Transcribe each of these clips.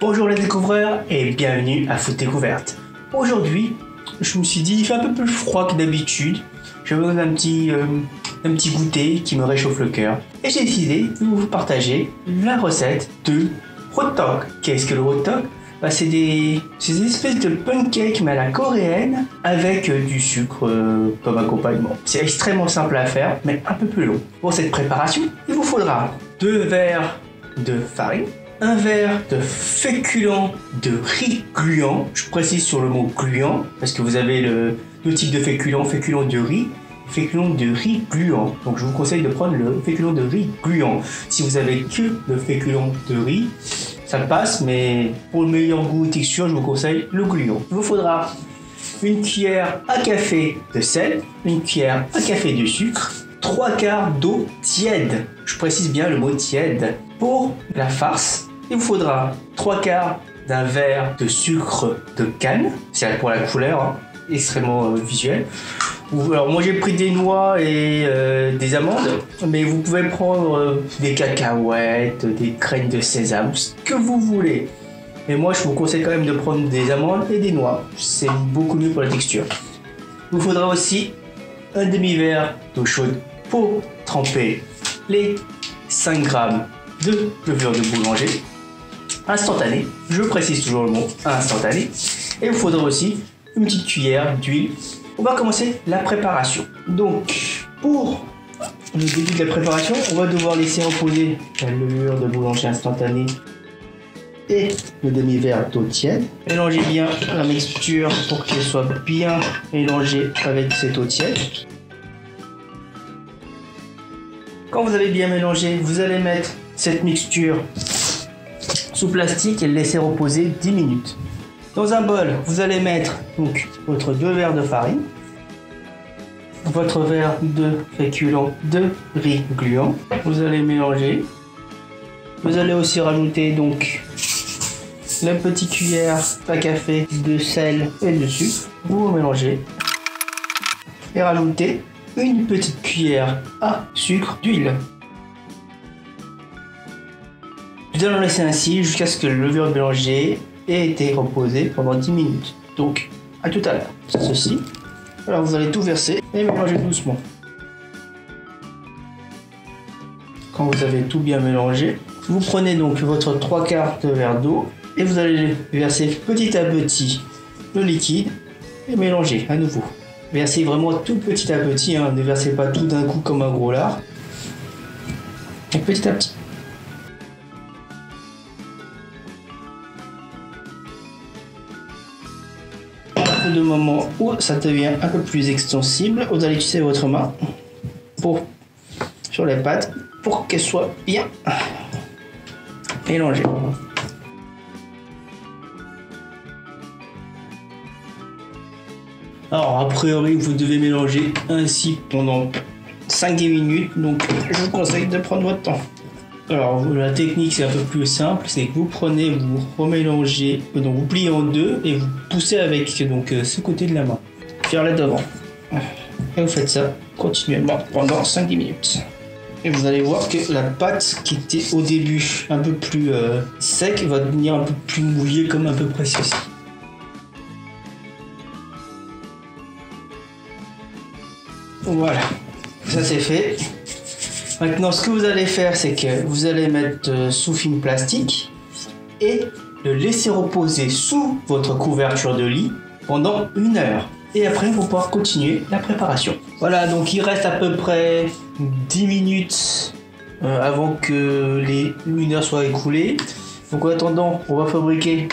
Bonjour les découvreurs et bienvenue à Food Découverte. Aujourd'hui, je me suis dit, il fait un peu plus froid que d'habitude. Je vais vous donner un petit goûter qui me réchauffe le cœur. Et j'ai décidé de vous partager la recette de hot dog. Qu'est-ce que le hot dog? C'est des espèces de pancakes mais à la coréenne avec du sucre comme accompagnement. C'est extrêmement simple à faire mais un peu plus long. Pour cette préparation, il vous faudra 2 verres de farine, 1 verre de féculent de riz gluant. Je précise sur le mot gluant parce que vous avez deux types de féculent de riz, féculent de riz gluant. Donc je vous conseille de prendre le féculent de riz gluant. Si vous avez que le féculent de riz, ça passe, mais pour le meilleur goût et texture, je vous conseille le gluant. Il vous faudra une cuillère à café de sel, une cuillère à café de sucre, 3 quarts d'eau tiède. Je précise bien le mot tiède. Pour la farce, il vous faudra 3 quarts d'un verre de sucre de canne. C'est pour la couleur, hein, extrêmement visuel. Alors moi j'ai pris des noix et des amandes, mais vous pouvez prendre des cacahuètes, des graines de sésame, ce que vous voulez. Mais moi je vous conseille quand même de prendre des amandes et des noix, c'est beaucoup mieux pour la texture. Il vous faudra aussi un demi-verre d'eau chaude pour tremper les 5 grammes de levure de boulanger instantanée, je précise toujours le mot instantané. Et il vous faudra aussi une petite cuillère d'huile. On va commencer la préparation. Donc, pour le début de la préparation, on va devoir laisser reposer la levure de boulanger instantanée et le demi-verre d'eau tiède. Mélangez bien la mixture pour qu'elle soit bien mélangée avec cette eau tiède. Quand vous avez bien mélangé, vous allez mettre cette mixture sous plastique et le laisser reposer 10 minutes. Dans un bol, vous allez mettre donc votre 2 verres de farine, votre verre de féculent de riz gluant. Vous allez mélanger. Vous allez aussi rajouter donc la petite cuillère à café de sel et de sucre. Vous mélangez et rajoutez une petite cuillère à sucre d'huile. Vous allez laisser ainsi jusqu'à ce que la levure mélangée ait été reposée pendant 10 minutes. Donc, à tout à l'heure. C'est ceci. Alors, vous allez tout verser et mélanger doucement. Quand vous avez tout bien mélangé, vous prenez donc votre 3 quarts de verre d'eau et vous allez verser petit à petit le liquide et mélanger à nouveau. Versez vraiment tout petit à petit, hein. Ne versez pas tout d'un coup comme un gros lard. Et petit à petit. De moment où ça devient un peu plus extensible, vous allez utiliser votre main sur les pâtes pour qu'elles soient bien mélangées. Alors a priori vous devez mélanger ainsi pendant 5-10 minutes, donc je vous conseille de prendre votre temps. Alors la technique c'est un peu plus simple, c'est que vous prenez, vous remélangez, donc vous pliez en deux et vous poussez avec donc ce côté de la main vers le devant. Et vous faites ça continuellement pendant 5-10 minutes. Et vous allez voir que la pâte qui était au début un peu plus sec va devenir un peu plus mouillée comme à peu près ceci. Voilà, ça c'est fait. Maintenant, ce que vous allez faire, c'est que vous allez mettre sous film plastique et le laisser reposer sous votre couverture de lit pendant 1 heure. Et après, vous pourrez continuer la préparation. Voilà, donc il reste à peu près 10 minutes avant que les 1 heure soit écoulée. Donc en attendant, on va fabriquer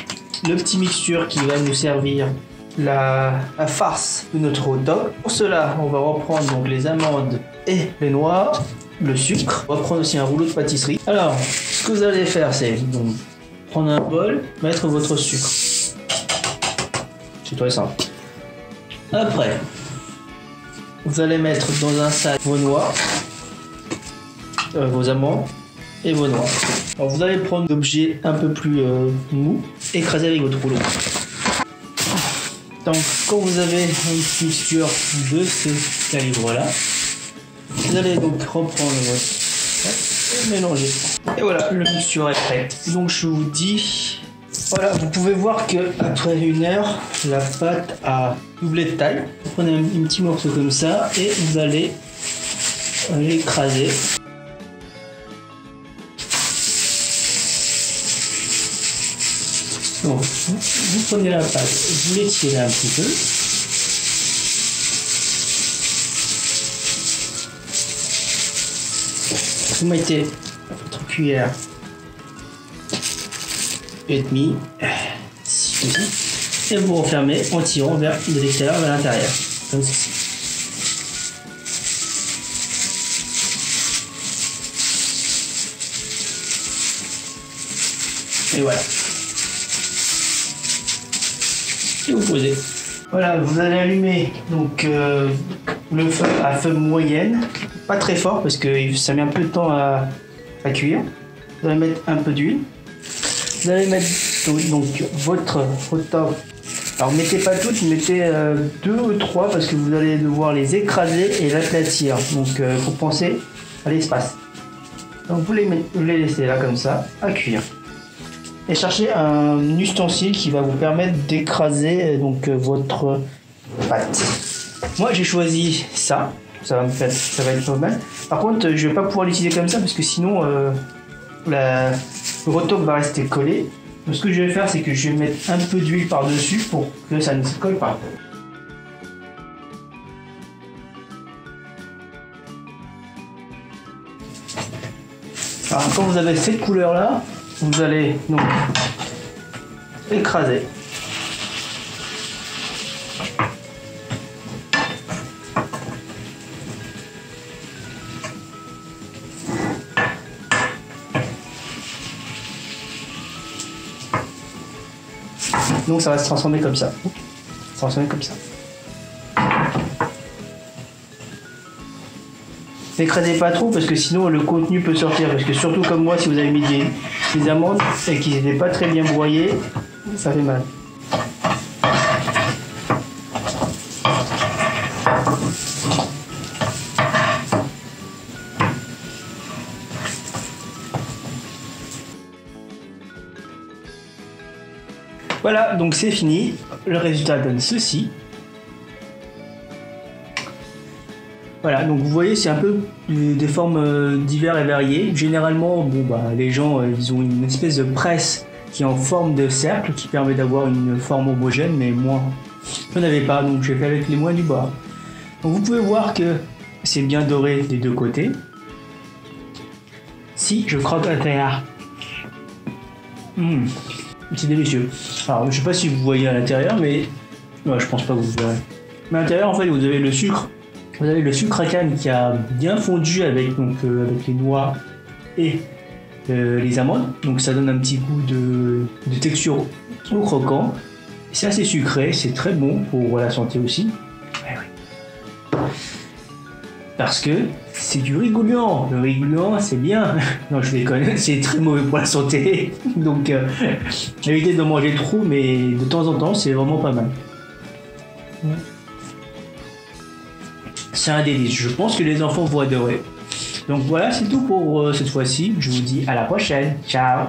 le petit mixture qui va nous servir la farce de notre hot dog. Pour cela, on va reprendre donc les amandes et les noix. Le sucre. On va prendre aussi un rouleau de pâtisserie. Alors, ce que vous allez faire, c'est donc prendre un bol, mettre votre sucre. C'est très simple. Après, vous allez mettre dans un sac vos noix, vos amandes et vos noix. Alors, vous allez prendre d'objets un peu plus mou, écraser avec votre rouleau. Donc, quand vous avez une mixture de ce calibre-là, vous allez donc reprendre votre et mélanger. Et voilà, le mixture est prête. Donc je vous dis Voilà, vous pouvez voir que après 1 heure, la pâte a doublé de taille. Vous prenez un petit morceau comme ça et vous allez l'écraser. Donc, vous prenez la pâte, vous l'étirez un petit peu. Vous mettez votre cuillère et demi, et vous refermez en tirant de l'extérieur vers l'intérieur, comme ceci. Et voilà. Et vous posez. Voilà, vous allez allumer donc le feu à feu moyenne, pas très fort parce que ça met un peu de temps à cuire. Vous allez mettre un peu d'huile. Vous allez mettre donc votre top. Alors mettez pas toutes, mettez 2 ou 3 parce que vous allez devoir les écraser et l'aplatir. Donc il faut penser à l'espace. Donc vous les laissez là comme ça à cuire. Et cherchez un ustensile qui va vous permettre d'écraser donc votre pâte. Moi j'ai choisi ça. Ça va être pas mal. Par contre je vais pas pouvoir l'utiliser comme ça parce que sinon le retour va rester collé. Donc, ce que je vais faire, c'est que je vais mettre un peu d'huile par-dessus pour que ça ne se colle pas. Alors, quand vous avez cette couleur-là, vous allez donc écraser. Donc ça va se transformer comme ça. N'écrasez pas trop parce que sinon le contenu peut sortir. Parce que surtout comme moi, si vous avez mis des amandes et qu'ils n'étaient pas très bien broyés, ça fait mal. Voilà, donc c'est fini. Le résultat donne ceci. Voilà, donc vous voyez, c'est un peu des formes diverses et variées. Généralement, bon, les gens, ils ont une espèce de presse qui est en forme de cercle, qui permet d'avoir une forme homogène, mais moi, je n'en avais pas, donc j'ai fait avec les moyens du bord. Donc vous pouvez voir que c'est bien doré des deux côtés. Si je croque à l'intérieur. C'est délicieux. Alors, je sais pas si vous voyez à l'intérieur, mais ouais, je pense pas que vous verrez. Mais à l'intérieur, en fait, vous avez le sucre. Vous avez le sucre à canne qui a bien fondu avec les noix et les amandes. Donc ça donne un petit goût de texture au croquant. C'est assez sucré, c'est très bon pour la santé aussi. Ouais, oui. Parce que c'est du rigoullant. Le rigoullant, c'est bien. Non, je déconne, c'est très mauvais pour la santé. Donc, évitez de manger trop, mais de temps en temps, c'est vraiment pas mal. Ouais. C'est un délice. Je pense que les enfants vont adorer. Donc voilà, c'est tout pour cette fois-ci. Je vous dis à la prochaine. Ciao.